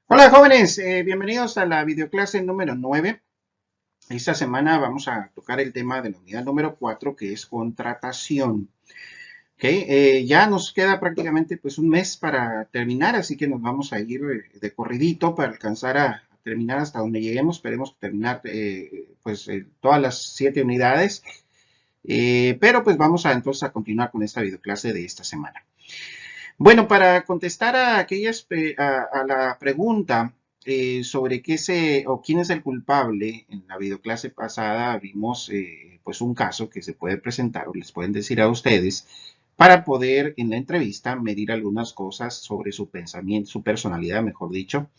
Hola jóvenes, bienvenidos a la videoclase número 9. Esta semana vamos a tocar el tema de la unidad número 4, que es contratación. ¿Ok? Ya nos queda prácticamente pues un mes para terminar, así que nos vamos a ir de corridito para alcanzar a terminar hasta donde lleguemos. Esperemos terminar todas las 7 unidades, pero pues vamos a entonces a continuar con esta videoclase de esta semana. Bueno, para contestar a a la pregunta sobre qué o quién es el culpable, en la videoclase pasada vimos pues un caso que se puede presentar o les pueden decir a ustedes para poder en la entrevista medir algunas cosas sobre su pensamiento, su personalidad, mejor dicho,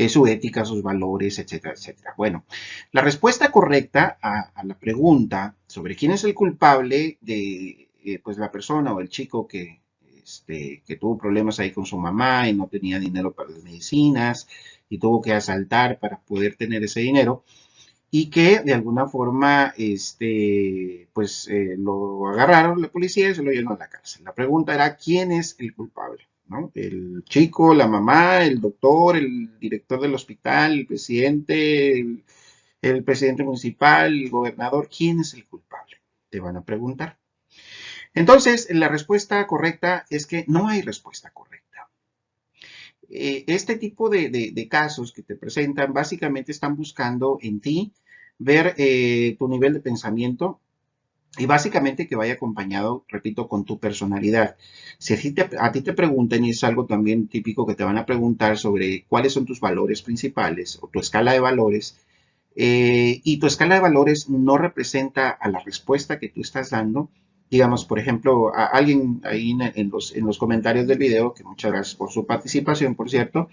su ética, sus valores, etcétera, etcétera. Bueno, la respuesta correcta a la pregunta sobre quién es el culpable de pues la persona o el chico que tuvo problemas ahí con su mamá y no tenía dinero para las medicinas y tuvo que asaltar para poder tener ese dinero y que de alguna forma lo agarraron la policía y se lo llevaron a la cárcel. La pregunta era, ¿quién es el culpable? ¿No? El chico, la mamá, el doctor, el director del hospital, el presidente, el presidente municipal, el gobernador, ¿quién es el culpable? Te van a preguntar. Entonces, la respuesta correcta es que no hay respuesta correcta. Este tipo de casos que te presentan básicamente están buscando en ti ver tu nivel de pensamiento y básicamente que vaya acompañado, repito, con tu personalidad. Si a ti te preguntan, y es algo también típico que te van a preguntar sobre cuáles son tus valores principales o tu escala de valores, y tu escala de valores no representa a la respuesta que tú estás dando. Digamos, por ejemplo, a alguien ahí en los comentarios del video, que muchas gracias por su participación, por cierto,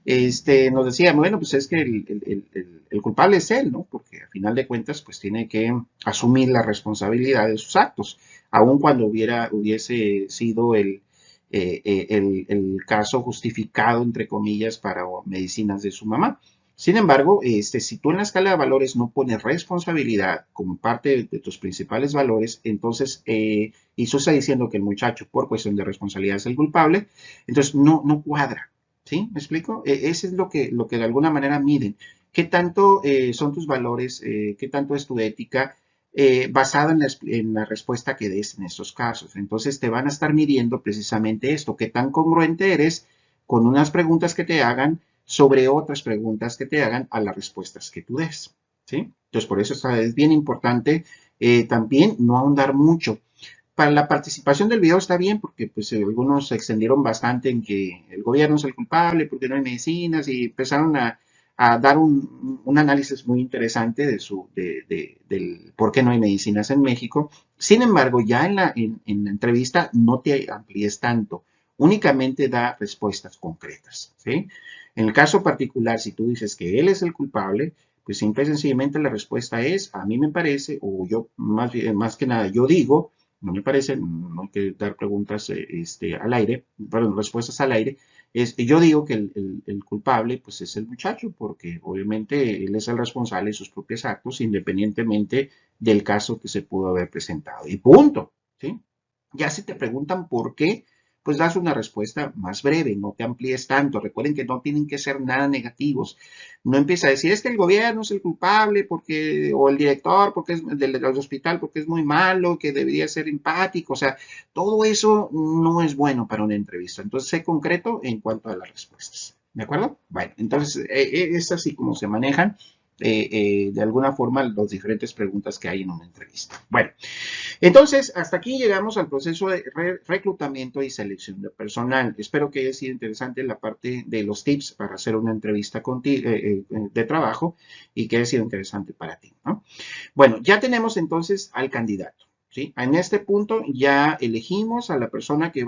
nos decía, bueno, pues es que el culpable es él, ¿no? Porque a final de cuentas, pues tiene que asumir la responsabilidad de sus actos, aun cuando hubiese sido el caso justificado, entre comillas, para medicinas de su mamá. Sin embargo, si tú en la escala de valores no pones responsabilidad como parte de tus principales valores, entonces, y tú estás diciendo que el muchacho por cuestión de responsabilidad es el culpable, entonces no cuadra. ¿Sí? ¿Me explico? Ese es lo que de alguna manera miden. ¿Qué tanto son tus valores? ¿Qué tanto es tu ética? Basada en la respuesta que des en estos casos. Entonces te van a estar midiendo precisamente esto, qué tan congruente eres con unas preguntas que te hagan sobre otras preguntas que te hagan a las respuestas que tú des. ¿Sí? Entonces, por eso es bien importante también no ahondar mucho. Para la participación del video está bien porque pues algunos se extendieron bastante en que el gobierno es el culpable porque no hay medicinas y empezaron a dar un análisis muy interesante del por qué no hay medicinas en México. Sin embargo, ya en la entrevista no te amplíes tanto, únicamente da respuestas concretas. ¿Sí? En el caso particular, si tú dices que él es el culpable, pues simple y sencillamente la respuesta es, a mí me parece, o yo más que nada, yo digo, no me parece, no hay que dar preguntas al aire, perdón, respuestas al aire. Yo digo que el culpable pues es el muchacho, porque obviamente él es el responsable de sus propios actos, independientemente del caso que se pudo haber presentado. Y punto. ¿Sí? Ya si te preguntan por qué, pues das una respuesta más breve, no te amplíes tanto. Recuerden que no tienen que ser nada negativos. No empieza a decir, es que el gobierno es el culpable porque, o el director porque es del hospital porque es muy malo, que debería ser empático. O sea, todo eso no es bueno para una entrevista. Entonces, sé concreto en cuanto a las respuestas. ¿De acuerdo? Bueno, entonces es así como se manejan de alguna forma las diferentes preguntas que hay en una entrevista. Bueno, entonces, hasta aquí llegamos al proceso de reclutamiento y selección de personal. Espero que haya sido interesante la parte de los tips para hacer una entrevista de trabajo y que haya sido interesante para ti, ¿no? Bueno, ya tenemos entonces al candidato. ¿Sí? En este punto ya elegimos a la persona que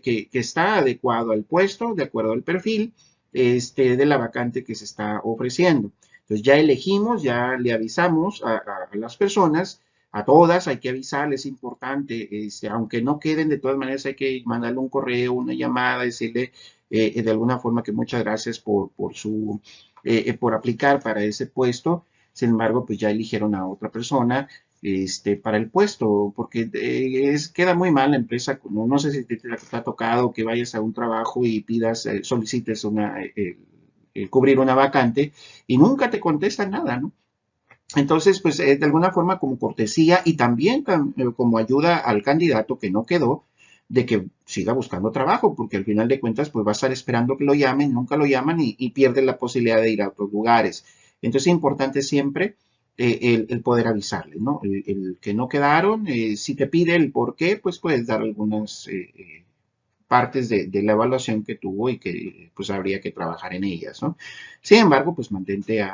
que está adecuado al puesto, de acuerdo al perfil de la vacante que se está ofreciendo. Entonces ya elegimos, ya le avisamos a las personas, a todas hay que avisarles, es importante, aunque no queden, de todas maneras hay que mandarle un correo, una llamada, decirle de alguna forma que muchas gracias por aplicar para ese puesto. Sin embargo, pues ya eligieron a otra persona para el puesto, porque queda muy mal la empresa, no sé si te ha tocado que vayas a un trabajo y pidas, solicites cubrir una vacante y nunca te contestan nada, ¿no? Entonces, pues de alguna forma como cortesía y también como ayuda al candidato que no quedó de que siga buscando trabajo, porque al final de cuentas pues va a estar esperando que lo llamen, nunca lo llaman y pierde la posibilidad de ir a otros lugares. Entonces es importante siempre el poder avisarle, ¿no? El que no quedaron, si te pide el por qué, pues puedes dar algunas partes de la evaluación que tuvo y que pues habría que trabajar en ellas, ¿no? Sin embargo, pues mantente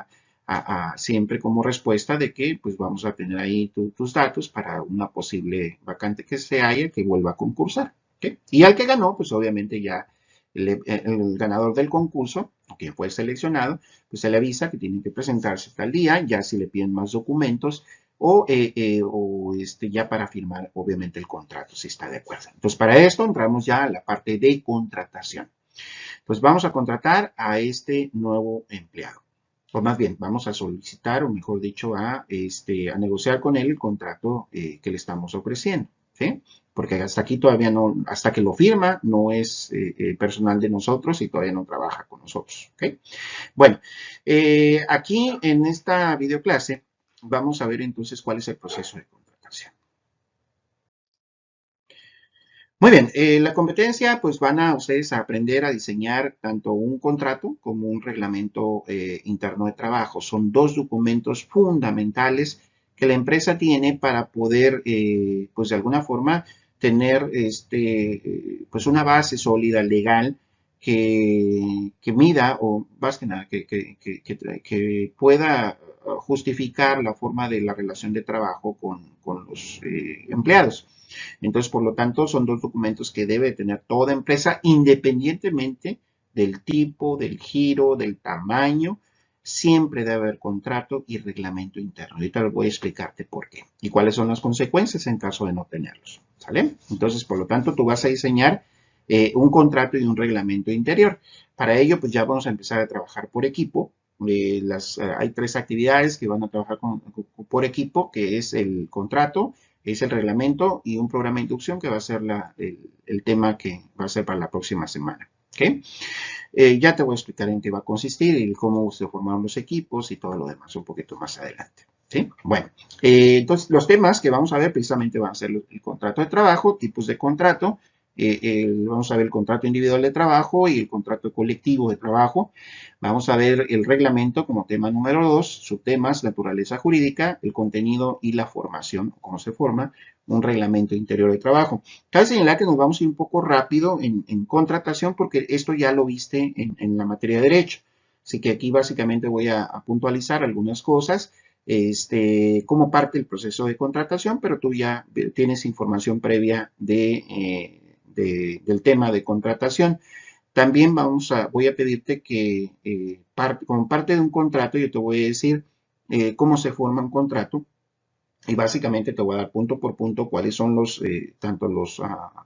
siempre como respuesta de que pues vamos a tener ahí tus datos para una posible vacante que se haya que vuelva a concursar. ¿Okay? Y al que ganó, pues obviamente ya el ganador del concurso, o quien fue seleccionado, pues se le avisa que tiene que presentarse tal día, ya si le piden más documentos, ya para firmar obviamente el contrato, si está de acuerdo. Entonces, para esto entramos ya a la parte de contratación. Pues vamos a contratar a este nuevo empleado. O más bien, vamos a solicitar, o mejor dicho, a negociar con él el contrato que le estamos ofreciendo. ¿Sí? Porque hasta aquí todavía no, hasta que lo firma, no es personal de nosotros y todavía no trabaja con nosotros. ¿Okay? Bueno, aquí en esta videoclase vamos a ver entonces cuál es el proceso de contratación. Muy bien, la competencia, pues van a ustedes a aprender a diseñar tanto un contrato como un reglamento interno de trabajo. Son dos documentos fundamentales que la empresa tiene para poder, pues de alguna forma, tener pues una base sólida legal que mida o más que nada que pueda justificar la forma de la relación de trabajo con los empleados. Entonces, por lo tanto, son dos documentos que debe tener toda empresa independientemente del tipo, del giro, del tamaño. Siempre debe haber contrato y reglamento interno. Ahorita voy a explicarte por qué y cuáles son las consecuencias en caso de no tenerlos. ¿Sale? Entonces, por lo tanto, tú vas a diseñar un contrato y un reglamento interior. Para ello, pues ya vamos a empezar a trabajar por equipo. Hay tres actividades que van a trabajar por equipo, que es el contrato, es el reglamento y un programa de inducción que va a ser el tema que va a ser para la próxima semana. ¿Okay? Ya te voy a explicar en qué va a consistir y cómo se formaron los equipos y todo lo demás un poquito más adelante. ¿Sí? Bueno, entonces los temas que vamos a ver precisamente van a ser el contrato de trabajo, tipos de contrato, vamos a ver el contrato individual de trabajo y el contrato colectivo de trabajo. Vamos a ver el reglamento como tema número 2, subtemas, naturaleza jurídica, el contenido y la formación, cómo se forma un reglamento interior de trabajo. Cabe señalar que nos vamos a ir un poco rápido en contratación porque esto ya lo viste en la materia de derecho. Así que aquí básicamente voy a puntualizar algunas cosas como parte del proceso de contratación, pero tú ya tienes información previa del tema de contratación. También voy a pedirte que como parte de un contrato yo te voy a decir cómo se forma un contrato y básicamente te voy a dar punto por punto cuáles son tanto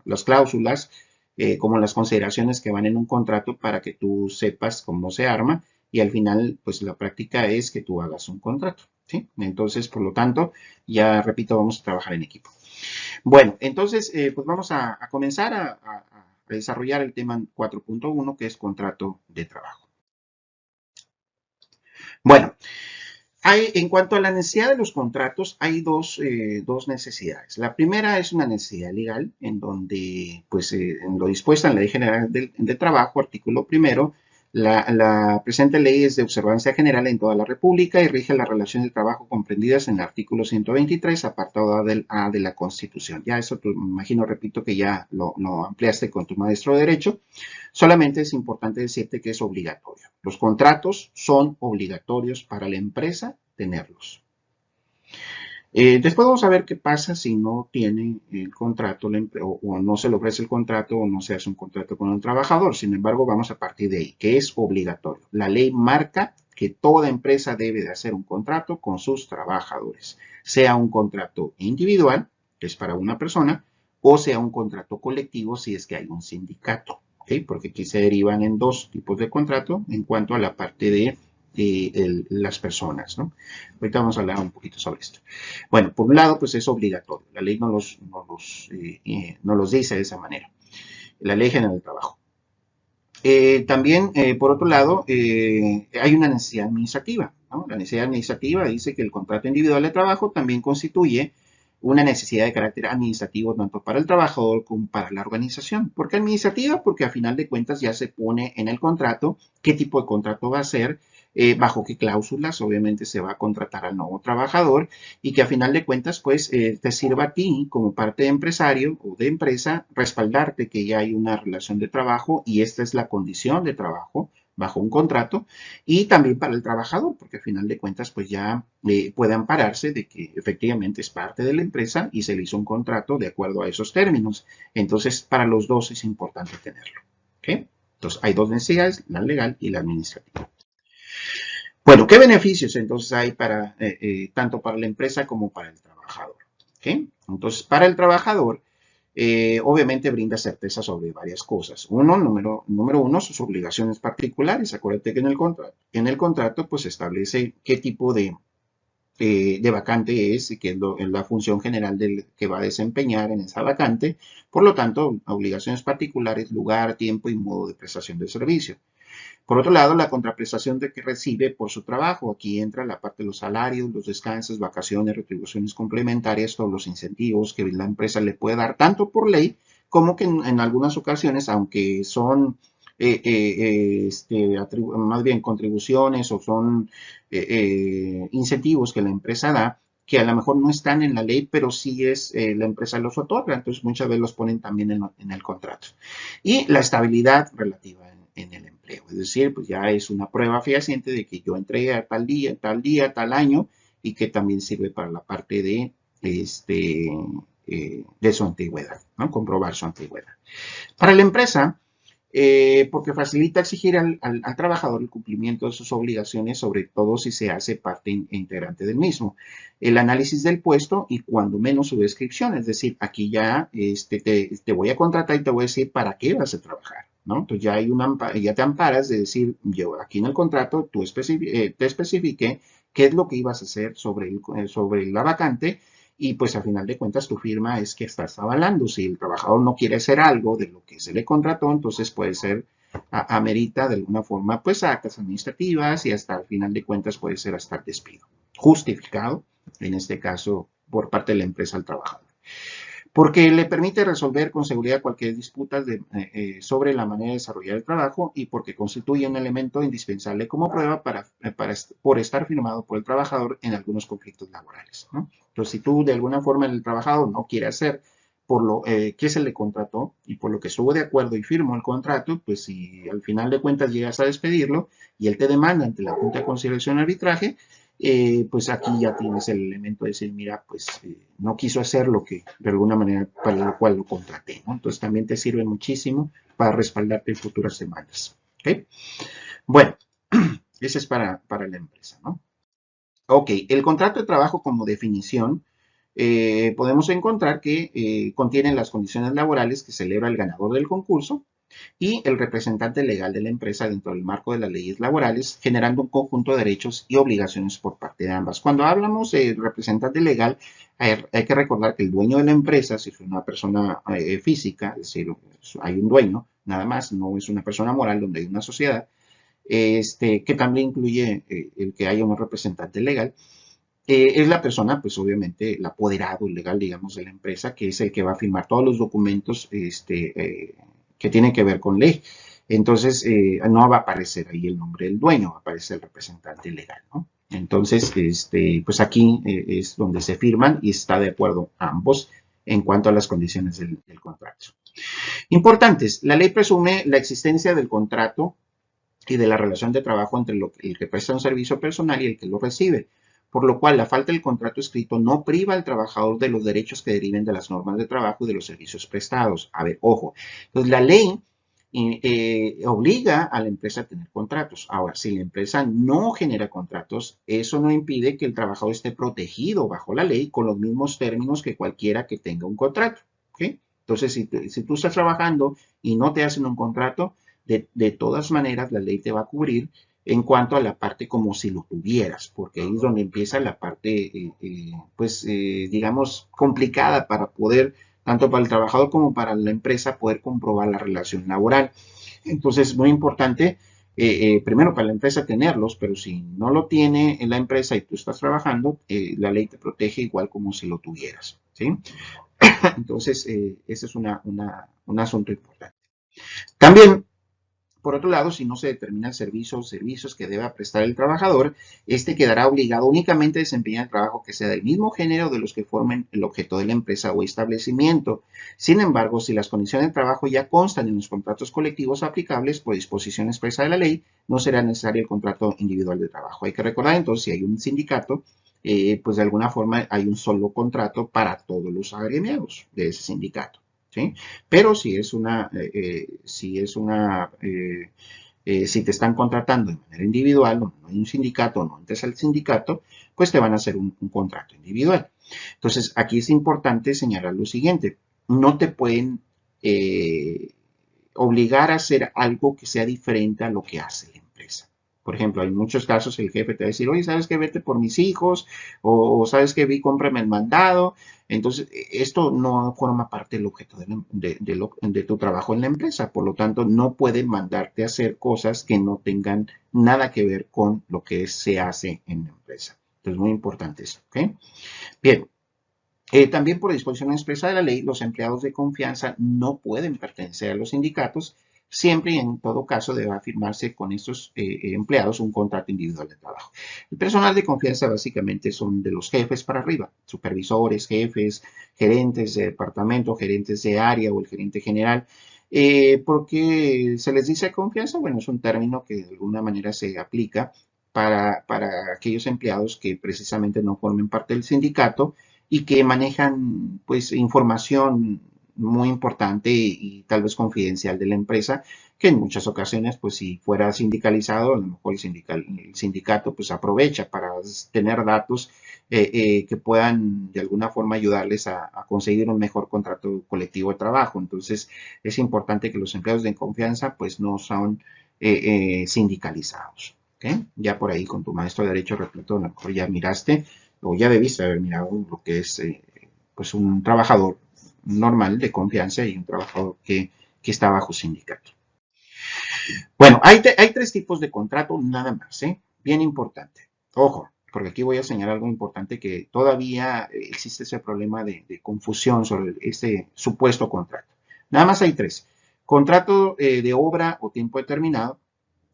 las cláusulas como las consideraciones que van en un contrato para que tú sepas cómo se arma y al final pues la práctica es que tú hagas un contrato. ¿Sí? Entonces, por lo tanto, ya repito, vamos a trabajar en equipo. Bueno, entonces, pues vamos a comenzar a desarrollar el tema 4.1, que es contrato de trabajo. Bueno, en cuanto a la necesidad de los contratos, hay dos necesidades. La primera es una necesidad legal, en donde, pues, en lo dispuesto en la Ley General de Trabajo, artículo primero, la presente ley es de observancia general en toda la República y rige las relaciones de trabajo comprendidas en el artículo 123, apartado A de la Constitución. Ya eso, me imagino, repito, que ya lo ampliaste con tu maestro de Derecho. Solamente es importante decirte que es obligatorio. Los contratos son obligatorios para la empresa tenerlos. Después vamos a ver qué pasa si no tiene el contrato o no se le ofrece el contrato o no se hace un contrato con el trabajador. Sin embargo, vamos a partir de ahí, que es obligatorio. La ley marca que toda empresa debe de hacer un contrato con sus trabajadores, sea un contrato individual, que es para una persona, o sea un contrato colectivo si es que hay un sindicato. ¿Okay? Porque aquí se derivan en dos tipos de contrato en cuanto a la parte de las personas, ¿no? Ahorita vamos a hablar un poquito sobre esto. Bueno, por un lado, pues es obligatorio. La ley no los dice de esa manera. La Ley General del Trabajo. También, por otro lado, hay una necesidad administrativa, ¿no? La necesidad administrativa dice que el contrato individual de trabajo también constituye una necesidad de carácter administrativo tanto para el trabajador como para la organización. ¿Por qué administrativa? Porque a final de cuentas ya se pone en el contrato qué tipo de contrato va a ser, bajo qué cláusulas obviamente se va a contratar al nuevo trabajador y que a final de cuentas pues te sirva a ti como parte de empresario o de empresa respaldarte que ya hay una relación de trabajo y esta es la condición de trabajo bajo un contrato y también para el trabajador porque a final de cuentas pues ya puede ampararse de que efectivamente es parte de la empresa y se le hizo un contrato de acuerdo a esos términos. Entonces para los dos es importante tenerlo. ¿Okay? Entonces hay dos necesidades, la legal y la administrativa. Bueno, ¿qué beneficios entonces hay para tanto para la empresa como para el trabajador? ¿Okay? Entonces, para el trabajador, obviamente brinda certeza sobre varias cosas. Número uno, sus obligaciones particulares. Acuérdate que en el contrato pues establece qué tipo de vacante es y qué es la función general que va a desempeñar en esa vacante. Por lo tanto, obligaciones particulares, lugar, tiempo y modo de prestación de servicio. Por otro lado, la contraprestación de que recibe por su trabajo. Aquí entra la parte de los salarios, los descansos, vacaciones, retribuciones complementarias, todos los incentivos que la empresa le puede dar, tanto por ley como que en algunas ocasiones, aunque son más bien contribuciones o son incentivos que la empresa da, que a lo mejor no están en la ley, pero sí la empresa los otorga, entonces muchas veces los ponen también en el contrato. Y la estabilidad relativa en el empleo, es decir, pues ya es una prueba fehaciente de que yo entré a tal día, tal año, y que también sirve para la parte de su antigüedad, ¿no? Comprobar su antigüedad. Para la empresa, porque facilita exigir al trabajador el cumplimiento de sus obligaciones, sobre todo si se hace parte integrante del mismo. El análisis del puesto y cuando menos su descripción, es decir, aquí ya te voy a contratar y te voy a decir para qué vas a trabajar, ¿no? Entonces ya te amparas de decir, yo aquí en el contrato te especifiqué qué es lo que ibas a hacer sobre la vacante y pues a final de cuentas tu firma es que estás avalando. Si el trabajador no quiere hacer algo de lo que se le contrató, entonces puede ser, amerita de alguna forma, pues actas administrativas y hasta al final de cuentas puede ser hasta el despido. Justificado, en este caso, por parte de la empresa al trabajador. Porque le permite resolver con seguridad cualquier disputa sobre la manera de desarrollar el trabajo y porque constituye un elemento indispensable como prueba por estar firmado por el trabajador en algunos conflictos laborales, ¿no? Entonces, si tú de alguna forma el trabajador no quiere hacer por lo que se le contrató y por lo que estuvo de acuerdo y firmó el contrato, pues si al final de cuentas llegas a despedirlo y él te demanda ante la Junta de Conciliación y Arbitraje, pues aquí ya tienes el elemento de decir, mira, pues no quiso hacer lo que de alguna manera para lo cual lo contraté, ¿no? Entonces también te sirve muchísimo para respaldarte en futuras semanas. ¿Okay? Bueno, ese es para la empresa, ¿no? Ok, el contrato de trabajo como definición, podemos encontrar que contiene las condiciones laborales que celebra el ganador del concurso y el representante legal de la empresa dentro del marco de las leyes laborales, generando un conjunto de derechos y obligaciones por parte de ambas. Cuando hablamos de representante legal, hay que recordar que el dueño de la empresa, si es una persona física, es decir, hay un dueño, nada más, no es una persona moral donde hay una sociedad, que también incluye el que haya un representante legal, es la persona, pues obviamente, el apoderado legal, digamos, de la empresa, que es el que va a firmar todos los documentos que tienen que ver con ley. Entonces, no va a aparecer ahí el nombre del dueño, va a aparecer el representante legal, ¿no? Entonces, pues aquí es donde se firman y está de acuerdo ambos en cuanto a las condiciones del contrato. Importantes, la ley presume la existencia del contrato y de la relación de trabajo entre el que presta un servicio personal y el que lo recibe, por lo cual la falta del contrato escrito no priva al trabajador de los derechos que deriven de las normas de trabajo y de los servicios prestados. A ver, ojo, entonces la ley obliga a la empresa a tener contratos. Ahora, si la empresa no genera contratos, eso no impide que el trabajador esté protegido bajo la ley con los mismos términos que cualquiera que tenga un contrato. ¿Okay? Entonces, si tú estás trabajando y no te hacen un contrato, de todas maneras la ley te va a cubrir en cuanto a la parte como si lo tuvieras, porque ahí es donde empieza la parte, pues, digamos, complicada para poder, tanto para el trabajador como para la empresa, poder comprobar la relación laboral. Entonces, muy importante, primero para la empresa tenerlos, pero si no lo tiene en la empresa y tú estás trabajando, la ley te protege igual como si lo tuvieras, ¿sí? Entonces, ese es un asunto importante. También, por otro lado, si no se determina el servicio o servicios que deba prestar el trabajador, este quedará obligado únicamente a desempeñar el trabajo que sea del mismo género de los que formen el objeto de la empresa o establecimiento. Sin embargo, si las condiciones de trabajo ya constan en los contratos colectivos aplicables por disposición expresa de la ley, no será necesario el contrato individual de trabajo. Hay que recordar entonces, si hay un sindicato, pues de alguna forma hay un solo contrato para todos los agremiados de ese sindicato. ¿Sí? Pero si te están contratando de manera individual, o no hay un sindicato, o no entres al sindicato, pues te van a hacer un contrato individual. Entonces, aquí es importante señalar lo siguiente, no te pueden obligar a hacer algo que sea diferente a lo que hace la empresa. Por ejemplo, hay muchos casos el jefe te va a decir, oye, ¿sabes qué? Vete por mis hijos, o ¿sabes qué? Vi, cómprame el mandado. Entonces, esto no forma parte del objeto de tu trabajo en la empresa. Por lo tanto, no pueden mandarte a hacer cosas que no tengan nada que ver con lo que se hace en la empresa. Entonces, muy importante eso, ¿ok? Bien, también por disposición expresa de la ley, los empleados de confianza no pueden pertenecer a los sindicatos, siempre y en todo caso debe firmarse con estos empleados un contrato individual de trabajo. El personal de confianza básicamente son de los jefes para arriba, supervisores, jefes, gerentes de departamento, gerentes de área o el gerente general. ¿Por qué se les dice confianza? Bueno, es un término que de alguna manera se aplica para aquellos empleados que precisamente no formen parte del sindicato y que manejan pues información muy importante y tal vez confidencial de la empresa, que en muchas ocasiones, pues si fuera sindicalizado, a lo mejor el sindicato pues aprovecha para tener datos que puedan de alguna forma ayudarles a conseguir un mejor contrato colectivo de trabajo. Entonces, es importante que los empleados de confianza pues no son sindicalizados. ¿Okay? Ya por ahí con tu maestro de Derecho repleto, a lo mejor ya miraste o ya debiste haber mirado lo que es pues un trabajador normal de confianza y un trabajador que está bajo sindicato. Bueno, hay tres tipos de contrato nada más, ¿eh? Bien importante. Ojo, porque aquí voy a señalar algo importante que todavía existe ese problema de confusión sobre este supuesto contrato. Nada más hay tres. Contrato de obra o tiempo determinado,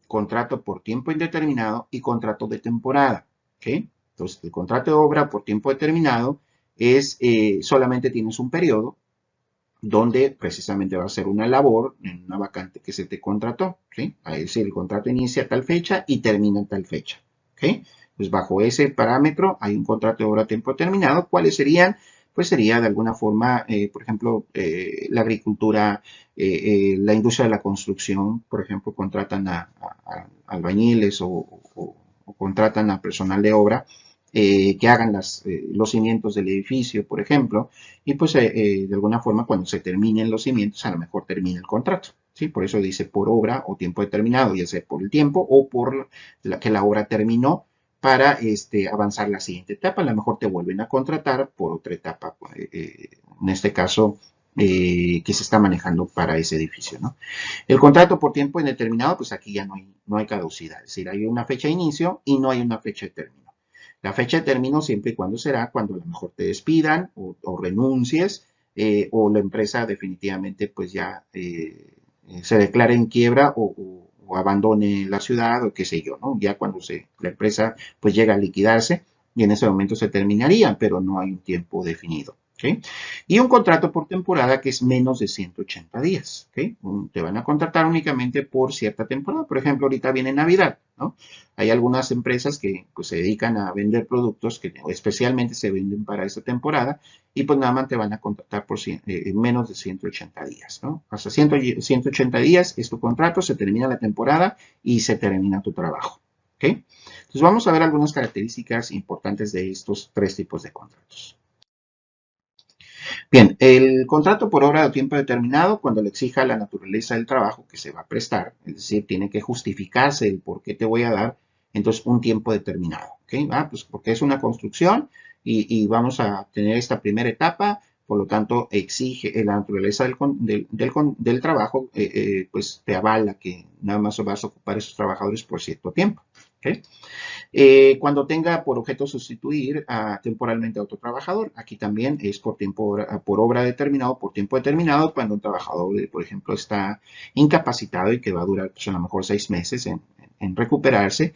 contrato por tiempo indeterminado y contrato de temporada. ¿Okay? Entonces, el contrato de obra por tiempo determinado es solamente tienes un periodo donde precisamente va a ser una labor en una vacante que se te contrató. ¿Sí? Es decir, el contrato inicia a tal fecha y termina en tal fecha. ¿Okay? Pues bajo ese parámetro hay un contrato de obra a tiempo determinado. ¿Cuáles serían? Pues sería de alguna forma, por ejemplo, la agricultura, la industria de la construcción, por ejemplo, contratan a albañiles o contratan a personal de obra que hagan los cimientos del edificio, por ejemplo, y pues de alguna forma cuando se terminen los cimientos a lo mejor termina el contrato. ¿Sí? Por eso dice por obra o tiempo determinado, ya sea por el tiempo o por que la obra terminó para avanzar la siguiente etapa. A lo mejor te vuelven a contratar por otra etapa, en este caso, que se está manejando para ese edificio. ¿No? El contrato por tiempo indeterminado, pues aquí ya no hay caducidad. Es decir, hay una fecha de inicio y no hay una fecha de término. La fecha de término siempre y cuando será cuando a lo mejor te despidan o renuncies o la empresa definitivamente pues ya se declare en quiebra o abandone la ciudad o qué sé yo, ¿no? Ya cuando la empresa pues llega a liquidarse y en ese momento se terminaría, pero no hay un tiempo definido. ¿Okay? Y un contrato por temporada que es menos de 180 días. ¿Okay? Te van a contratar únicamente por cierta temporada. Por ejemplo, ahorita viene Navidad, ¿no? Hay algunas empresas que pues, se dedican a vender productos que especialmente se venden para esta temporada y pues nada más te van a contratar por menos de 180 días, ¿no? Hasta 180 días es tu contrato, se termina la temporada y se termina tu trabajo. ¿Ok? Entonces vamos a ver algunas características importantes de estos tres tipos de contratos. Bien, el contrato por obra de tiempo determinado, cuando le exija la naturaleza del trabajo que se va a prestar, es decir, tiene que justificarse el por qué te voy a dar, entonces, un tiempo determinado. ¿Ok? Pues porque es una construcción y vamos a tener esta primera etapa, por lo tanto, exige la naturaleza del trabajo, pues te avala que nada más vas a ocupar esos trabajadores por cierto tiempo. ¿Ok? Cuando tenga por objeto sustituir temporalmente a otro trabajador, aquí también es por obra determinado, por tiempo determinado, cuando un trabajador, por ejemplo, está incapacitado y que va a durar pues, a lo mejor 6 meses en recuperarse,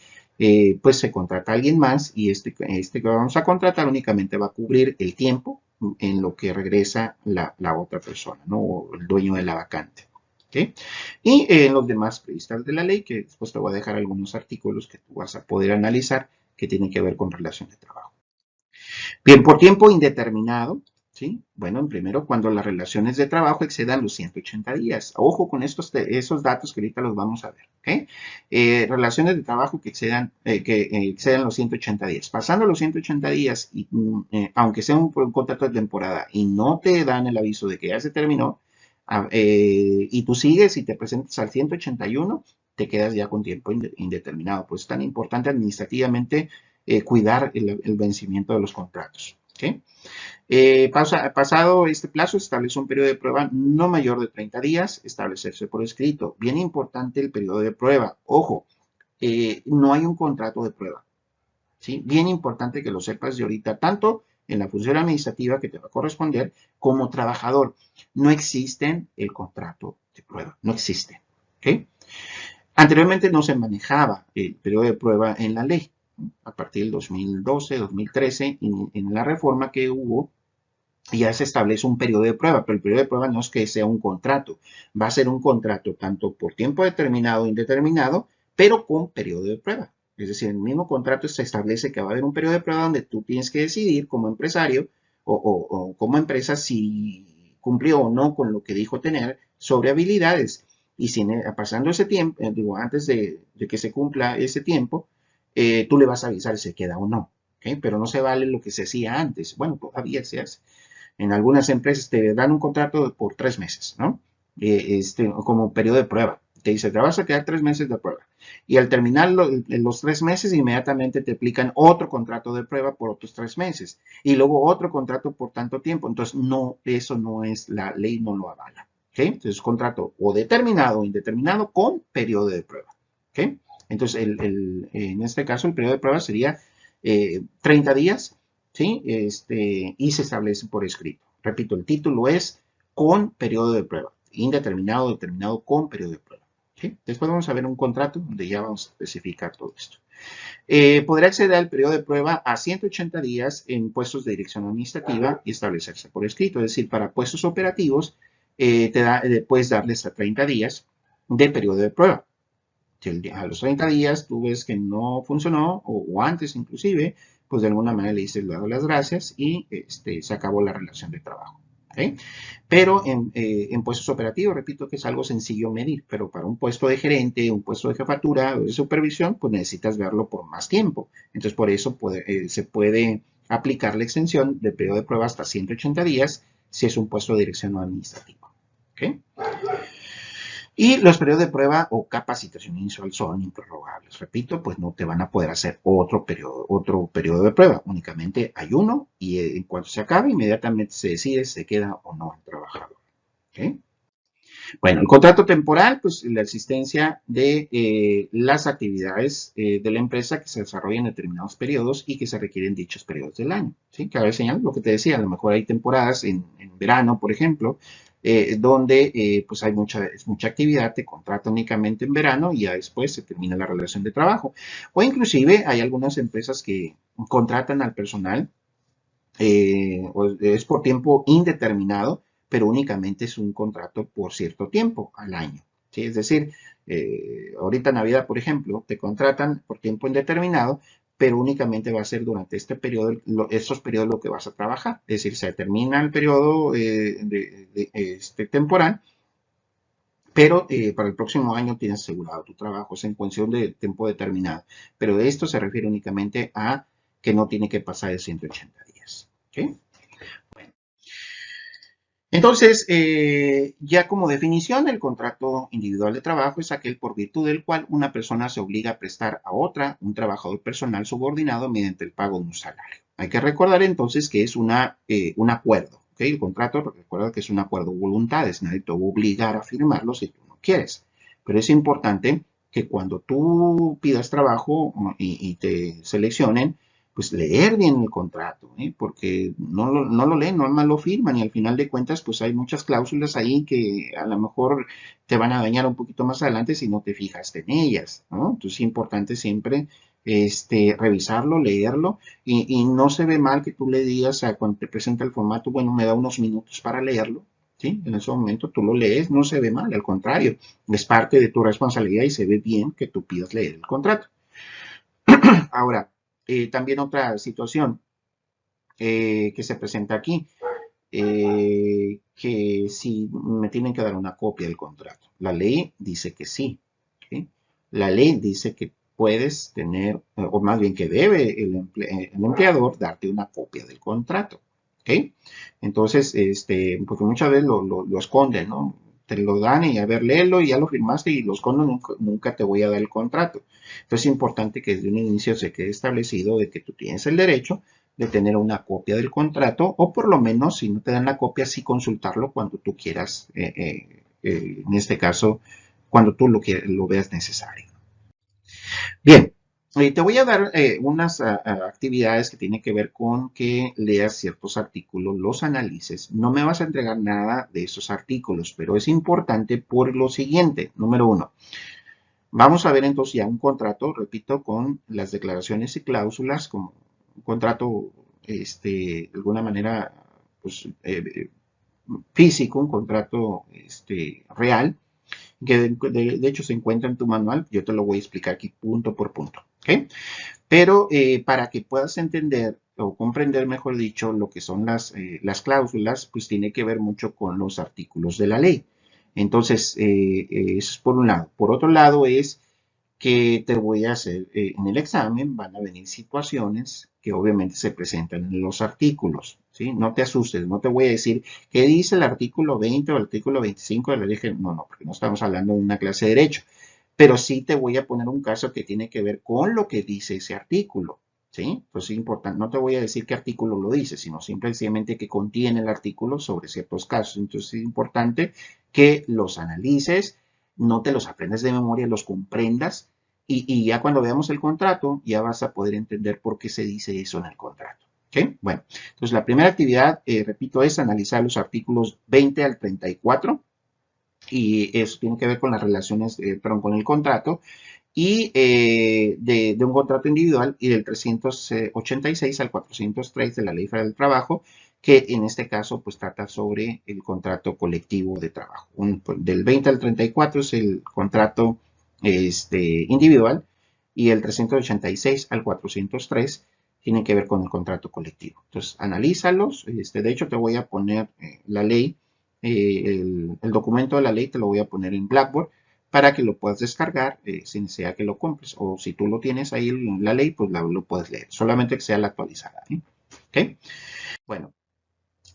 pues se contrata a alguien más y este que vamos a contratar únicamente va a cubrir el tiempo en lo que regresa la otra persona, ¿no? O el dueño de la vacante. ¿Okay? Y los demás previstas de la ley, que después te voy a dejar algunos artículos que tú vas a poder analizar que tienen que ver con relación de trabajo. Bien, por tiempo indeterminado, ¿sí? Bueno, primero, cuando las relaciones de trabajo excedan los 180 días. Ojo con esos datos que ahorita los vamos a ver, ¿ok? Relaciones de trabajo que excedan los 180 días. Pasando los 180 días, aunque sea un contrato de temporada y no te dan el aviso de que ya se terminó, y tú sigues y te presentas al 181, te quedas ya con tiempo indeterminado. Pues es tan importante administrativamente cuidar el vencimiento de los contratos. ¿Okay? Pasado este plazo, establece un periodo de prueba no mayor de 30 días, establecerse por escrito. Bien importante el periodo de prueba. Ojo, no hay un contrato de prueba. ¿Sí? Bien importante que lo sepas de ahorita, tanto en la función administrativa que te va a corresponder, como trabajador. No existen el contrato de prueba, no existen. ¿Okay? Anteriormente no se manejaba el periodo de prueba en la ley. A partir del 2012, 2013, en la reforma que hubo, ya se establece un periodo de prueba, pero el periodo de prueba no es que sea un contrato, va a ser un contrato tanto por tiempo determinado o indeterminado, pero con periodo de prueba. Es decir, en el mismo contrato se establece que va a haber un periodo de prueba donde tú tienes que decidir como empresario o como empresa si cumplió o no con lo que dijo tener sobre habilidades. Y si pasando ese tiempo, digo, antes de que se cumpla ese tiempo, tú le vas a avisar si se queda o no. ¿Okay? Pero no se vale lo que se hacía antes. Bueno, todavía se hace. En algunas empresas te dan un contrato por 3 meses, ¿no? Como periodo de prueba. Te dice, te vas a quedar 3 meses de prueba. Y al terminar los 3 meses, inmediatamente te aplican otro contrato de prueba por otros 3 meses. Y luego otro contrato por tanto tiempo. Entonces, no, eso no es, la ley no lo avala. ¿Okay? Entonces, contrato o determinado o indeterminado con periodo de prueba. ¿Okay? Entonces, en este caso, el periodo de prueba sería 30 días, ¿sí? Y se establece por escrito. Repito, el título es con periodo de prueba, indeterminado, determinado con periodo de prueba. ¿Sí? Después vamos a ver un contrato donde ya vamos a especificar todo esto. Podrá acceder al periodo de prueba a 180 días en puestos de dirección administrativa y establecerse por escrito. Es decir, para puestos operativos, puedes darle hasta 30 días de periodo de prueba. Si a los 30 días tú ves que no funcionó, o antes inclusive, pues de alguna manera le dices, le doy las gracias y se acabó la relación de trabajo. ¿Okay? Pero en puestos operativos, repito que es algo sencillo medir, pero para un puesto de gerente, un puesto de jefatura o de supervisión, pues necesitas verlo por más tiempo. Entonces, por eso se puede aplicar la extensión del periodo de prueba hasta 180 días si es un puesto de dirección administrativa. ¿Okay? Y los periodos de prueba o capacitación inicial son improrrogables. Repito, pues no te van a poder hacer otro periodo de prueba. Únicamente hay uno y en cuanto se acabe, inmediatamente se decide si se queda o no el trabajador. ¿Okay? Bueno, el contrato temporal, pues la existencia de las actividades de la empresa que se desarrollan en determinados periodos y que se requieren dichos periodos del año. ¿Sí? Cabe señalar lo que te decía, a lo mejor hay temporadas en verano, por ejemplo, donde pues hay mucha actividad, te contrata únicamente en verano y ya después se termina la relación de trabajo. O inclusive hay algunas empresas que contratan al personal, es por tiempo indeterminado, pero únicamente es un contrato por cierto tiempo al año. ¿Sí? Es decir, ahorita en Navidad, por ejemplo, te contratan por tiempo indeterminado, pero únicamente va a ser durante este periodo, estos periodos lo que vas a trabajar. Es decir, se termina el periodo temporal, pero para el próximo año tienes asegurado tu trabajo, es en función de tiempo determinado. Pero esto se refiere únicamente a que no tiene que pasar de 180 días. ¿Okay? Entonces, ya como definición, el contrato individual de trabajo es aquel por virtud del cual una persona se obliga a prestar a otra un trabajador personal subordinado mediante el pago de un salario. Hay que recordar entonces que es un acuerdo, ¿ok? El contrato, recuerda que es un acuerdo de voluntades, nadie te va a obligar a firmarlo si tú no quieres. Pero es importante que cuando tú pidas trabajo y te seleccionen, pues leer bien el contrato, ¿eh? Porque no lo leen, no lo firman y al final de cuentas pues hay muchas cláusulas ahí que a lo mejor te van a dañar un poquito más adelante si no te fijaste en ellas, ¿no? Entonces es importante siempre revisarlo, leerlo y no se ve mal que tú le digas a cuando te presenta el formato, bueno, me da unos minutos para leerlo, ¿sí? En ese momento tú lo lees, no se ve mal, al contrario, es parte de tu responsabilidad y se ve bien que tú pidas leer el contrato. Ahora, también otra situación que se presenta aquí, que si me tienen que dar una copia del contrato. La ley dice que sí. ¿Sí? La ley dice que puedes tener, o más bien que debe el empleador darte una copia del contrato. ¿Ok? Entonces, porque muchas veces lo esconden, ¿no? Te lo dan y a ver, léelo y ya lo firmaste y lo esconden, nunca te voy a dar el contrato. Entonces es importante que desde un inicio se quede establecido de que tú tienes el derecho de tener una copia del contrato o por lo menos si no te dan la copia sí consultarlo cuando tú quieras, en este caso cuando tú lo veas necesario. Bien, te voy a dar unas actividades que tienen que ver con que leas ciertos artículos, los analices. No me vas a entregar nada de esos artículos, pero es importante por lo siguiente. Número uno, vamos a ver entonces ya un contrato, repito, con las declaraciones y cláusulas, como un contrato, de alguna manera, pues, físico, un contrato, real, que de hecho se encuentra en tu manual. Yo te lo voy a explicar aquí punto por punto, ¿ok? Pero para que puedas entender o comprender, mejor dicho, lo que son las cláusulas, pues tiene que ver mucho con los artículos de la ley. Entonces, eso es por un lado. Por otro lado es que te voy a hacer en el examen, van a venir situaciones que obviamente se presentan en los artículos, ¿sí? No te asustes, no te voy a decir qué dice el artículo 20 o el artículo 25 de la ley, no, porque no estamos hablando de una clase de derecho, pero sí te voy a poner un caso que tiene que ver con lo que dice ese artículo, ¿sí? Pues es importante, no te voy a decir qué artículo lo dice, sino simplemente que contiene el artículo sobre ciertos casos. Entonces es importante que los analices, no te los aprendas de memoria, los comprendas y ya cuando veamos el contrato ya vas a poder entender por qué se dice eso en el contrato. ¿Ok? Bueno, entonces la primera actividad, repito, es analizar los artículos 20 al 34 y eso tiene que ver con las relaciones, perdón, con el contrato y de un contrato individual y del 386 al 403 de la Ley Federal del Trabajo, que en este caso pues trata sobre el contrato colectivo de trabajo. Del 20 al 34 es el contrato individual y el 386 al 403 tienen que ver con el contrato colectivo. Entonces, analízalos. De hecho, te voy a poner la ley, el documento de la ley te lo voy a poner en Blackboard para que lo puedas descargar sin necesidad que lo compres. O si tú lo tienes ahí en la ley, pues lo puedes leer. Solamente que sea la actualizada. ¿Eh? ¿Okay? Bueno,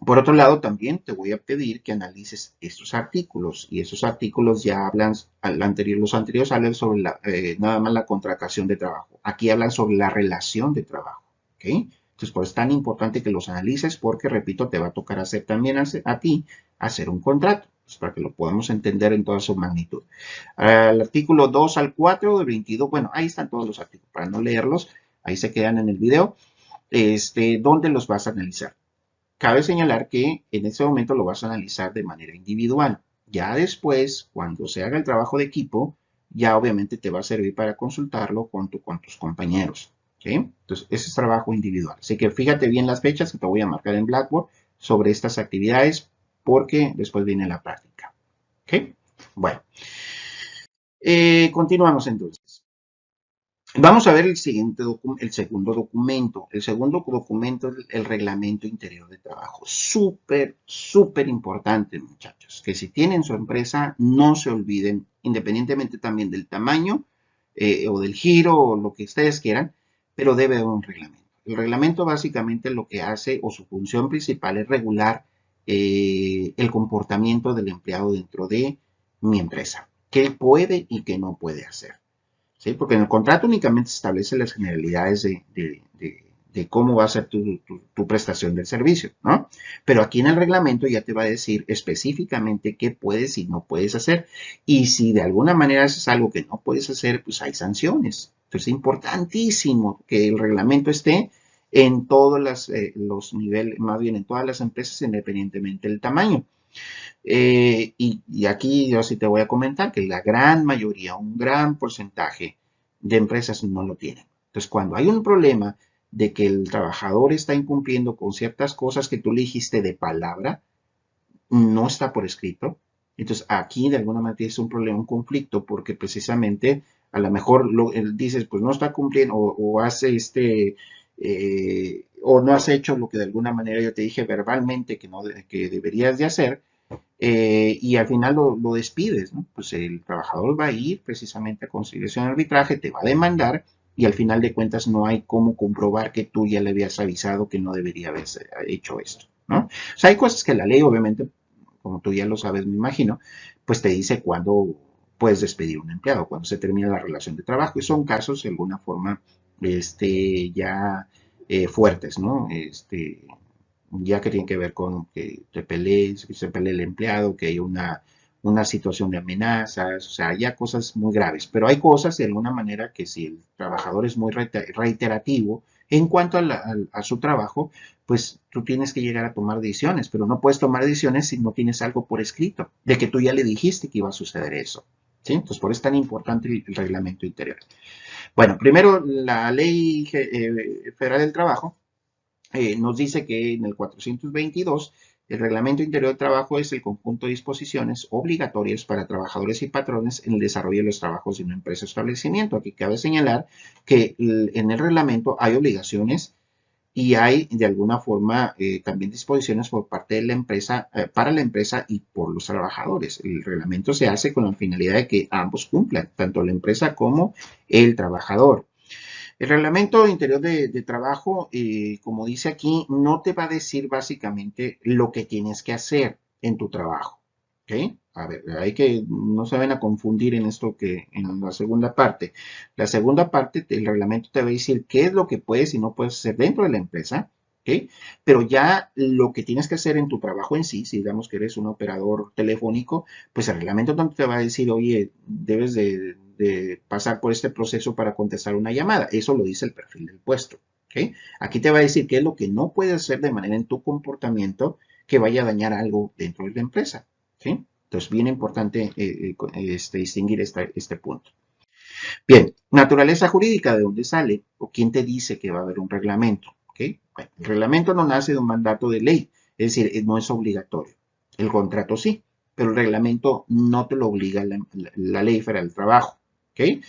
por otro lado, también te voy a pedir que analices estos artículos. Y esos artículos ya hablan, los anteriores hablan sobre nada más la contratación de trabajo. Aquí hablan sobre la relación de trabajo. ¿Ok? Entonces, pues es tan importante que los analices porque, repito, te va a tocar hacer también a ti hacer un contrato, pues para que lo podamos entender en toda su magnitud. El artículo 2 al 4 de 22, bueno, ahí están todos los artículos, para no leerlos, ahí se quedan en el video, ¿dónde los vas a analizar? Cabe señalar que en ese momento lo vas a analizar de manera individual. Ya después, cuando se haga el trabajo de equipo, ya obviamente te va a servir para consultarlo con tus compañeros. ¿Sí? Entonces, ese es trabajo individual. Así que fíjate bien las fechas que te voy a marcar en Blackboard sobre estas actividades porque después viene la práctica. ¿Ok? Bueno, continuamos entonces. Vamos a ver el segundo documento. El segundo documento es el reglamento interior de trabajo. Súper, súper importante, muchachos. Que si tienen su empresa, no se olviden, independientemente también del tamaño o del giro o lo que ustedes quieran, pero debe haber un reglamento. El reglamento básicamente lo que hace o su función principal es regular el comportamiento del empleado dentro de mi empresa. ¿Qué puede y qué no puede hacer? ¿Sí? Porque en el contrato únicamente se establecen las generalidades de cómo va a ser tu prestación del servicio, ¿no? Pero aquí en el reglamento ya te va a decir específicamente qué puedes y no puedes hacer. Y si de alguna manera haces algo que no puedes hacer, pues hay sanciones. Entonces es importantísimo que el reglamento esté en todos los niveles, más bien en todas las empresas, independientemente del tamaño. Y aquí yo sí te voy a comentar que la gran mayoría, un gran porcentaje de empresas no lo tienen. Entonces, cuando hay un problema de que el trabajador está incumpliendo con ciertas cosas que tú le dijiste de palabra, no está por escrito. Entonces, aquí de alguna manera es un problema, un conflicto, porque precisamente a lo mejor dices, pues no está cumpliendo o hace o no has hecho lo que de alguna manera yo te dije verbalmente que, no, que deberías de hacer, y al final lo despides, ¿no? Pues el trabajador va a ir precisamente a conciliación de arbitraje, te va a demandar y al final de cuentas no hay cómo comprobar que tú ya le habías avisado que no debería haber hecho esto, ¿no? O sea, hay cosas que la ley, obviamente, como tú ya lo sabes, me imagino, pues te dice cuándo puedes despedir a un empleado, cuando se termina la relación de trabajo, y son casos de alguna forma ya fuertes, ¿no? Ya que tiene que ver con que te pelees, que se pelee el empleado, que hay una situación de amenazas, o sea, ya cosas muy graves. Pero hay cosas de alguna manera que si el trabajador es muy reiterativo en cuanto a su trabajo, pues tú tienes que llegar a tomar decisiones, pero no puedes tomar decisiones si no tienes algo por escrito, de que tú ya le dijiste que iba a suceder eso. ¿Sí? Entonces, por eso es tan importante el reglamento interior. Bueno, primero, la Ley Federal del Trabajo nos dice que en el 422 el Reglamento Interior de Trabajo es el conjunto de disposiciones obligatorias para trabajadores y patrones en el desarrollo de los trabajos de una empresa o establecimiento. Aquí cabe señalar que en el reglamento hay obligaciones y hay de alguna forma también disposiciones por parte de la empresa, para la empresa y por los trabajadores. El reglamento se hace con la finalidad de que ambos cumplan, tanto la empresa como el trabajador. El reglamento interior de trabajo, como dice aquí, no te va a decir básicamente lo que tienes que hacer en tu trabajo. ¿Ok? A ver, hay que no se van a confundir en esto que en la segunda parte. La segunda parte, el reglamento te va a decir qué es lo que puedes y no puedes hacer dentro de la empresa. ¿Ok? Pero ya lo que tienes que hacer en tu trabajo en sí, si digamos que eres un operador telefónico, pues el reglamento tanto te va a decir, oye, debes de pasar por este proceso para contestar una llamada. Eso lo dice el perfil del puesto. ¿Ok? Aquí te va a decir qué es lo que no puedes hacer de manera en tu comportamiento que vaya a dañar algo dentro de la empresa. ¿Sí? Entonces, bien importante distinguir este punto. Bien, naturaleza jurídica, ¿de dónde sale? ¿O quién te dice que va a haber un reglamento? ¿Okay? Bueno, el reglamento no nace de un mandato de ley, es decir, no es obligatorio. El contrato sí, pero el reglamento no te lo obliga la ley federal del trabajo. ¿Okay?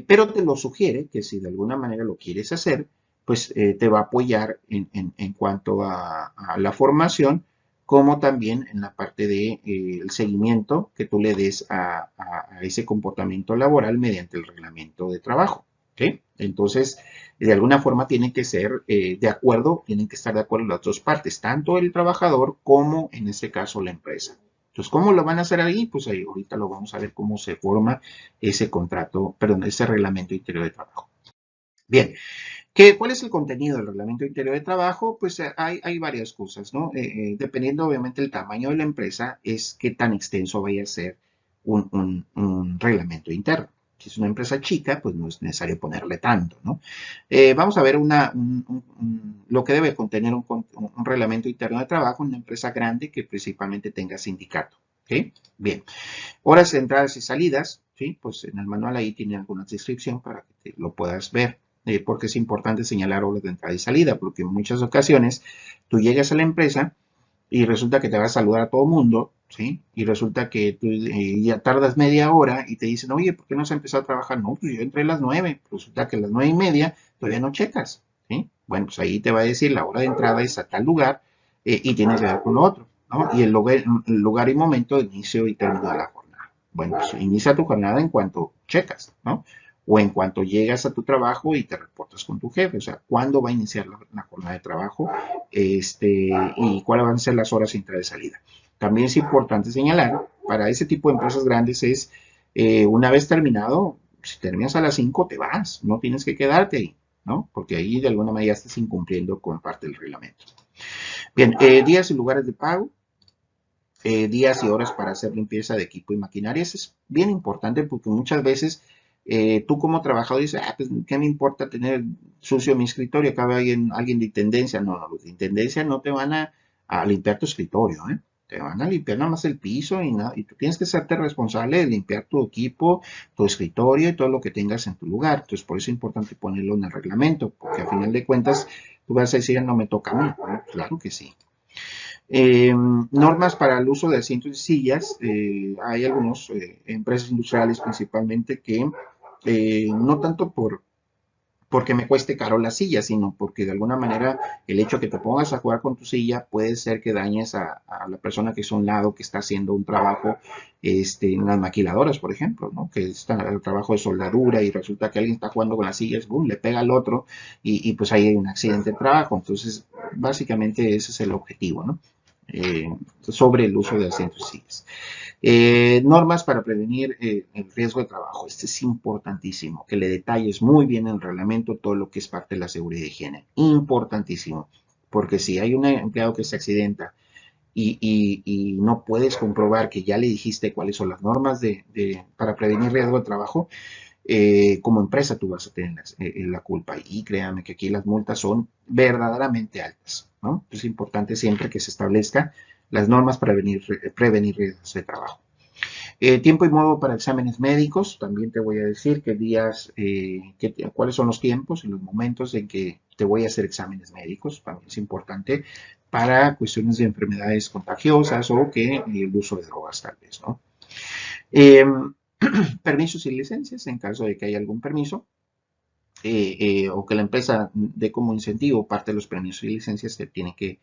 Pero te lo sugiere que si de alguna manera lo quieres hacer, pues te va a apoyar en cuanto a la formación, como también en la parte de el seguimiento que tú le des a ese comportamiento laboral mediante el reglamento de trabajo. ¿Okay? Entonces, de alguna forma tienen que ser de acuerdo, tienen que estar de acuerdo las dos partes, tanto el trabajador como en este caso la empresa. Entonces, ¿cómo lo van a hacer ahí? Pues ahí ahorita lo vamos a ver cómo se forma ese contrato, perdón, ese reglamento interior de trabajo. Bien, ¿cuál es el contenido del reglamento interior de trabajo? Pues hay varias cosas, ¿no? Dependiendo obviamente del tamaño de la empresa, es qué tan extenso vaya a ser un reglamento interno. Si es una empresa chica, pues no es necesario ponerle tanto, ¿no? Vamos a ver lo que debe contener un reglamento interno de trabajo en una empresa grande que principalmente tenga sindicato. ¿Ok? Bien. Horas de entradas y salidas, ¿sí? Pues en el manual ahí tiene alguna descripción para que lo puedas ver, porque es importante señalar horas de entrada y salida, porque en muchas ocasiones tú llegas a la empresa y resulta que te vas a saludar a todo el mundo, ¿sí? Y resulta que tú ya tardas media hora y te dicen, oye, ¿por qué no has empezado a trabajar? No, pues yo entré a las 9, resulta que a las 9:30 todavía no checas, ¿sí? Bueno, pues ahí te va a decir la hora de entrada es a tal lugar y tienes que ver con lo otro, ¿no? Y el lugar y momento de inicio y término de la jornada. Bueno, pues inicia tu jornada en cuanto checas, ¿no? O en cuanto llegas a tu trabajo y te reportas con tu jefe, o sea, ¿cuándo va a iniciar la jornada de trabajo? Y cuáles van a ser las horas de entrada y salida. También es importante señalar, para ese tipo de empresas grandes es, una vez terminado, si terminas a las 5 te vas, no tienes que quedarte ahí. ¿no? Porque ahí de alguna manera estás incumpliendo con parte del reglamento. Bien, días y lugares de pago, días y horas para hacer limpieza de equipo y maquinaria. Eso es bien importante porque muchas veces tú como trabajador dices, pues, ¿qué me importa tener sucio mi escritorio? Acá hay alguien de intendencia. No, los de intendencia no te van a limpiar tu escritorio, ¿eh? Te van a limpiar nada más el piso y tú tienes que serte responsable de limpiar tu equipo, tu escritorio y todo lo que tengas en tu lugar. Entonces, por eso es importante ponerlo en el reglamento, porque a final de cuentas tú vas a decir, no me toca a mí. ¿No? Claro que sí. Normas para el uso de asientos y sillas. Hay algunas empresas industriales principalmente que no tanto porque me cueste caro la silla, sino porque de alguna manera el hecho de que te pongas a jugar con tu silla puede ser que dañes a la persona que es a un lado, que está haciendo un trabajo en las maquiladoras, por ejemplo, ¿no? Que está el trabajo de soldadura y resulta que alguien está jugando con las sillas, boom, le pega al otro pues ahí hay un accidente de trabajo. Entonces, básicamente ese es el objetivo, ¿no? Sobre el uso de asientos y sillas. Normas para prevenir el riesgo de trabajo. Este es importantísimo, que le detalles muy bien en el reglamento todo lo que es parte de la seguridad y higiene. Importantísimo, porque si hay un empleado que se accidenta y no puedes comprobar que ya le dijiste cuáles son las normas para prevenir riesgo de trabajo, como empresa tú vas a tener la culpa. Y créanme que aquí las multas son verdaderamente altas, ¿no? Es importante siempre que se establezca las normas para prevenir riesgos de trabajo. Tiempo y modo para exámenes médicos. También te voy a decir qué días, cuáles son los tiempos y los momentos en que te voy a hacer exámenes médicos. También es importante para cuestiones de enfermedades contagiosas o que el uso de drogas tal vez, ¿no? Eh, permisos y licencias en caso de que haya algún permiso. O que la empresa dé como incentivo parte de los permisos y licencias que tiene que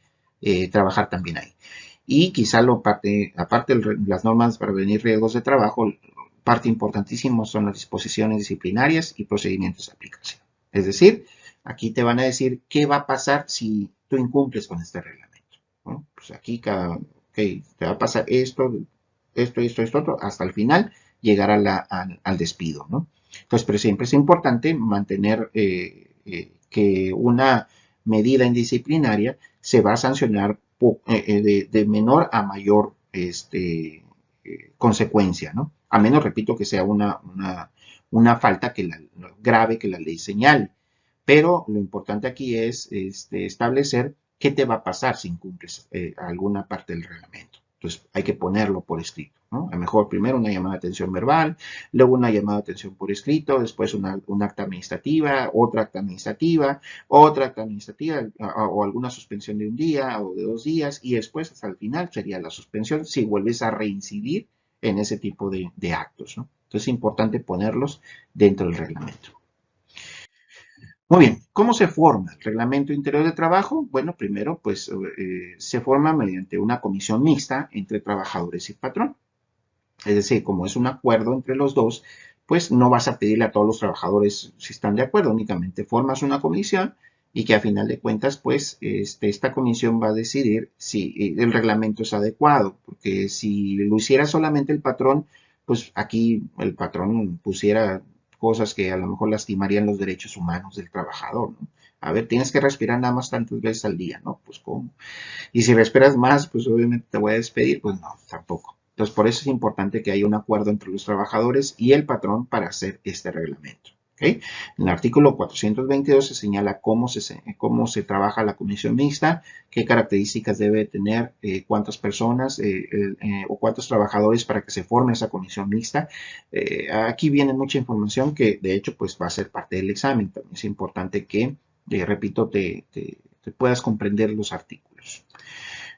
trabajar también ahí. Y quizá aparte de las normas para prevenir riesgos de trabajo, parte importantísima son las disposiciones disciplinarias y procedimientos de aplicación. Es decir, aquí te van a decir qué va a pasar si tú incumples con este reglamento, ¿no? Pues aquí te va a pasar esto, otro, hasta el final llegar al despido, ¿no? Entonces, pero siempre es importante mantener que una medida indisciplinaria se va a sancionar de menor a mayor consecuencia, ¿no? A menos, repito, que sea una falta grave que la ley señale. Pero lo importante aquí es establecer qué te va a pasar si incumples alguna parte del reglamento. Entonces hay que ponerlo por escrito, ¿no? A lo mejor primero una llamada de atención verbal, luego una llamada de atención por escrito, después una acta administrativa, otra acta administrativa o alguna suspensión de un día o de 2 días y después hasta el final sería la suspensión si vuelves a reincidir en ese tipo de actos, ¿no? Entonces es importante ponerlos dentro del reglamento. Muy bien, ¿cómo se forma el reglamento interior de trabajo? Bueno, primero, pues se forma mediante una comisión mixta entre trabajadores y patrón. Es decir, como es un acuerdo entre los dos, pues no vas a pedirle a todos los trabajadores si están de acuerdo, únicamente formas una comisión y que a final de cuentas, pues esta comisión va a decidir si el reglamento es adecuado, porque si lo hiciera solamente el patrón, pues aquí el patrón pusiera cosas que a lo mejor lastimarían los derechos humanos del trabajador, ¿no? A ver, tienes que respirar nada más tantas veces al día, ¿no? Pues ¿cómo? Y si respiras más, pues obviamente te voy a despedir, pues no, tampoco. Entonces, por eso es importante que haya un acuerdo entre los trabajadores y el patrón para hacer este reglamento. ¿Okay? En el artículo 422 se señala cómo se trabaja la comisión mixta, qué características debe tener, cuántas personas o cuántos trabajadores para que se forme esa comisión mixta. Aquí viene mucha información que de hecho pues va a ser parte del examen. También es importante que, repito, te puedas comprender los artículos.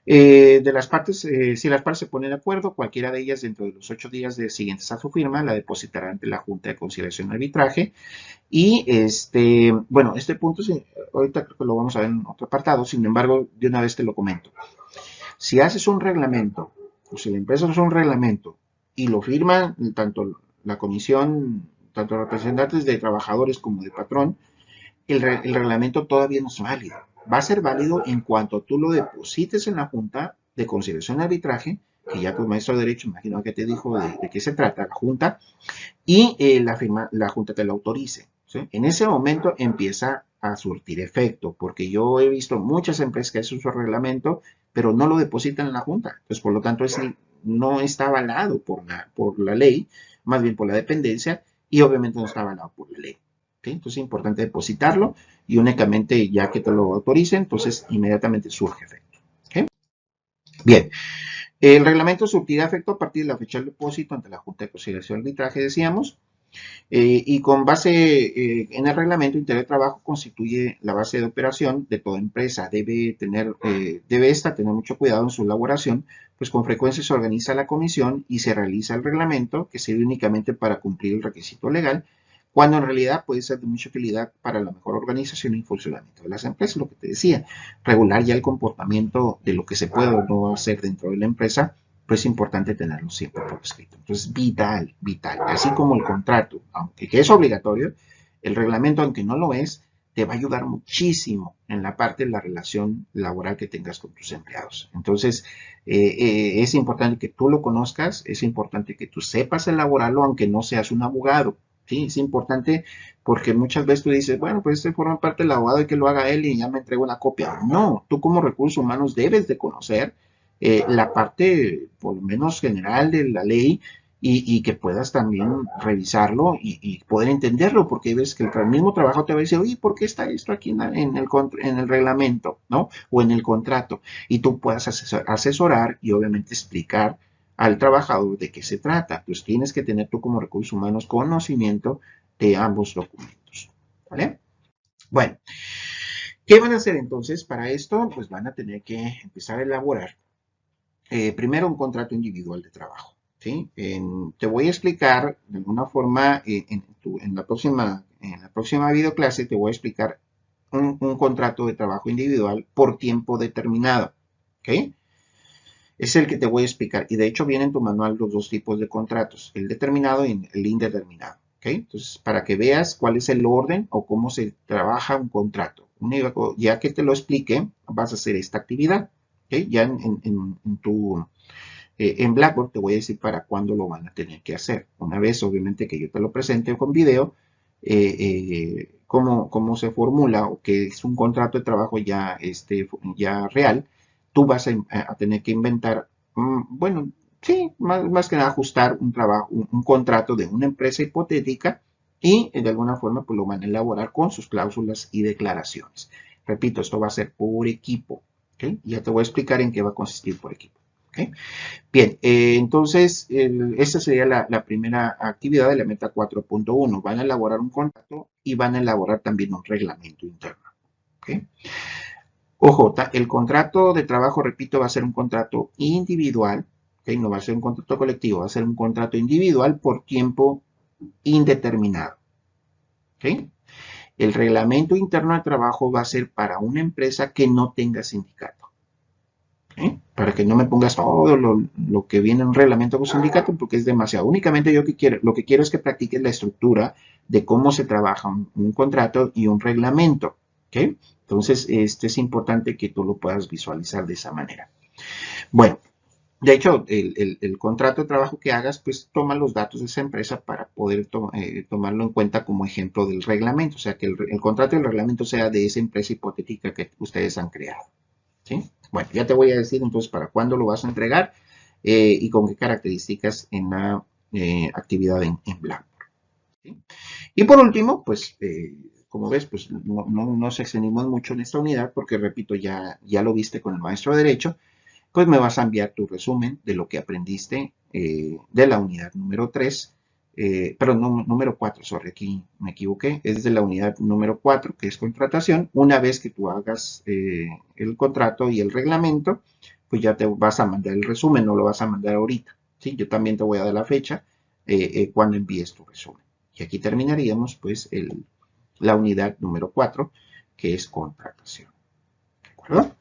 De las partes, si las partes se ponen de acuerdo, cualquiera de ellas dentro de los 8 días siguientes a su firma la depositará ante la Junta de Conciliación y Arbitraje. Y bueno, este punto ahorita creo que lo vamos a ver en otro apartado, sin embargo, de una vez te lo comento. Si haces un reglamento, o si la empresa hace un reglamento y lo firman tanto la comisión, tanto representantes de trabajadores como de patrón, el reglamento todavía no es válido. Va a ser válido en cuanto tú lo deposites en la Junta de Conciliación y Arbitraje, que ya tu maestro de Derecho, imagino que te dijo de qué se trata la Junta, y la Junta te lo autorice. ¿sí? En ese momento empieza a surtir efecto, porque yo he visto muchas empresas que hacen su reglamento, pero no lo depositan en la Junta. Entonces, por lo tanto, no está avalado por la ley, más bien por la dependencia, y obviamente no está avalado por la ley. ¿Sí? Entonces es importante depositarlo y únicamente ya que te lo autoricen, entonces inmediatamente surge efecto. ¿Okay? Bien, el reglamento surtirá efecto a partir de la fecha del depósito ante la Junta de Conciliación y Arbitraje, decíamos, y con base en el reglamento interior de trabajo constituye la base de operación de toda empresa. Debe esta tener mucho cuidado en su elaboración, pues con frecuencia se organiza la comisión y se realiza el reglamento que sirve únicamente para cumplir el requisito legal, cuando en realidad puede ser de mucha utilidad para la mejor organización y funcionamiento de las empresas. Lo que te decía, regular ya el comportamiento de lo que se puede o no hacer dentro de la empresa, pues es importante tenerlo siempre por escrito. Entonces, vital, vital. Así como el contrato, aunque es obligatorio, el reglamento, aunque no lo es, te va a ayudar muchísimo en la parte de la relación laboral que tengas con tus empleados. Entonces, es importante que tú lo conozcas, es importante que tú sepas elaborarlo, aunque no seas un abogado. Sí, es importante porque muchas veces tú dices, bueno, pues este forma parte del abogado y que lo haga él y ya me entrego una copia. No, tú como recursos humanos debes de conocer la parte, por lo menos general de la ley y que puedas también revisarlo y poder entenderlo, porque ves que el mismo trabajo te va a decir, oye, ¿por qué está esto aquí en el reglamento, ¿no? O en el contrato. Y tú puedas asesorar y obviamente explicar al trabajador de qué se trata. Pues tienes que tener tú como recursos humanos conocimiento de ambos documentos, ¿vale? Bueno, ¿qué van a hacer entonces para esto? Pues van a tener que empezar a elaborar primero un contrato individual de trabajo. ¿Sí? Te voy a explicar de alguna forma en la próxima videoclase te voy a explicar un contrato de trabajo individual por tiempo determinado. ¿Okay? Es el que te voy a explicar. Y de hecho viene en tu manual los dos tipos de contratos, el determinado y el indeterminado. ¿Okay? Entonces, para que veas cuál es el orden o cómo se trabaja un contrato. Ya que te lo explique, vas a hacer esta actividad. ¿Okay? Ya en Blackboard te voy a decir para cuándo lo van a tener que hacer. Una vez, obviamente, que yo te lo presente con video, cómo se formula o que es un contrato de trabajo ya real, tú vas a tener que inventar, bueno, sí, más que nada ajustar un contrato de una empresa hipotética y de alguna forma pues lo van a elaborar con sus cláusulas y declaraciones. Repito, esto va a ser por equipo. ¿Okay? Ya te voy a explicar en qué va a consistir por equipo. ¿Okay? Bien, entonces, esta sería la primera actividad de la meta 4.1. Van a elaborar un contrato y van a elaborar también un reglamento interno. ¿Okay? Ojo, el contrato de trabajo, repito, va a ser un contrato individual. ¿Okay? No va a ser un contrato colectivo, va a ser un contrato individual por tiempo indeterminado. ¿Okay? El reglamento interno de trabajo va a ser para una empresa que no tenga sindicato. Para que no me pongas todo lo que viene en un reglamento con sindicato porque es demasiado. Únicamente lo que quiero es que practiques la estructura de cómo se trabaja un contrato y un reglamento. ¿Okay? Entonces, es importante que tú lo puedas visualizar de esa manera. Bueno, de hecho, el contrato de trabajo que hagas, pues toma los datos de esa empresa para poder tomarlo en cuenta como ejemplo del reglamento. O sea, que el contrato y el reglamento sea de esa empresa hipotética que ustedes han creado. ¿Sí? Bueno, ya te voy a decir entonces para cuándo lo vas a entregar y con qué características en la actividad en Blackboard. ¿Sí? Y por último, pues, como ves, pues no nos extendimos mucho en esta unidad porque, repito, ya lo viste con el maestro de Derecho, pues me vas a enviar tu resumen de lo que aprendiste de la unidad número 3, perdón, número 4, sorry, aquí me equivoqué, es de la unidad número 4, que es contratación. Una vez que tú hagas el contrato y el reglamento, pues ya te vas a mandar el resumen, no lo vas a mandar ahorita, ¿sí? Yo también te voy a dar la fecha cuando envíes tu resumen. Y aquí terminaríamos, pues, la unidad número 4, que es contratación. ¿De acuerdo?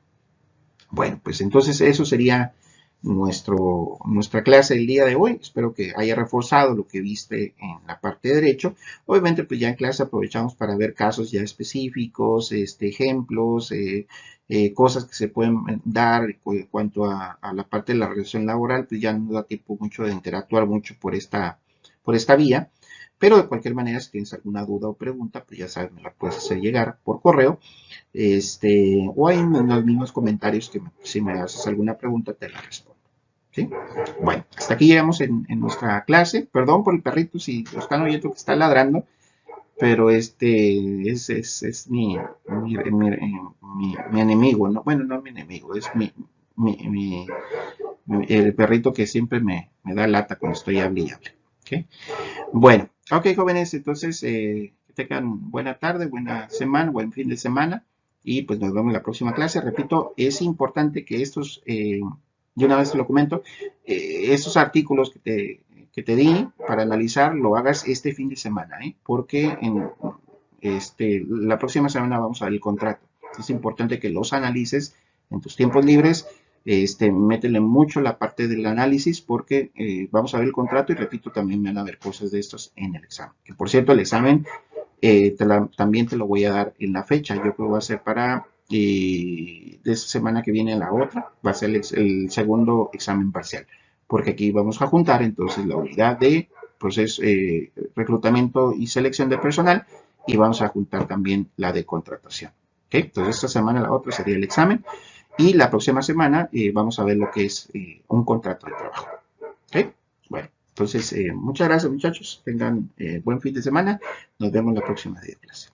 Bueno, pues entonces eso sería nuestra clase del día de hoy. Espero que haya reforzado lo que viste en la parte de derecho. Obviamente, pues ya en clase aprovechamos para ver casos ya específicos, ejemplos, cosas que se pueden dar en cuanto a la parte de la relación laboral. Pues ya no da tiempo mucho de interactuar mucho por esta vía. Pero de cualquier manera, si tienes alguna duda o pregunta, pues ya sabes, me la puedes hacer llegar por correo, o ahí en los mismos comentarios que si me haces alguna pregunta, te la respondo. ¿Sí? Bueno, hasta aquí llegamos en nuestra clase. Perdón por el perrito si lo están oyendo que está ladrando, pero es mi enemigo, ¿no? Bueno, no mi enemigo, es mi, mi- el perrito que siempre me da lata cuando estoy hable y hable. ¿Ok? Bueno, ok, jóvenes, entonces que tengan buena tarde, buena semana, buen fin de semana y pues nos vemos en la próxima clase. Repito, es importante que estos, de una vez te lo comento, estos artículos que te di para analizar lo hagas este fin de semana, ¿eh? Porque la próxima semana vamos a ver el contrato. Es importante que los analices en tus tiempos libres. Métele mucho la parte del análisis porque vamos a ver el contrato y repito, también van a ver cosas de estos en el examen. Que por cierto, el examen también te lo voy a dar en la fecha. Yo creo que va a ser para de esta semana que viene a la otra, va a ser el segundo examen parcial. Porque aquí vamos a juntar entonces la unidad de proceso, reclutamiento y selección de personal y vamos a juntar también la de contratación. ¿Okay? Entonces esta semana la otra sería el examen y la próxima semana vamos a ver lo que es un contrato de trabajo. ¿Okay? Bueno, entonces muchas gracias muchachos, tengan buen fin de semana, nos vemos la próxima día de clase.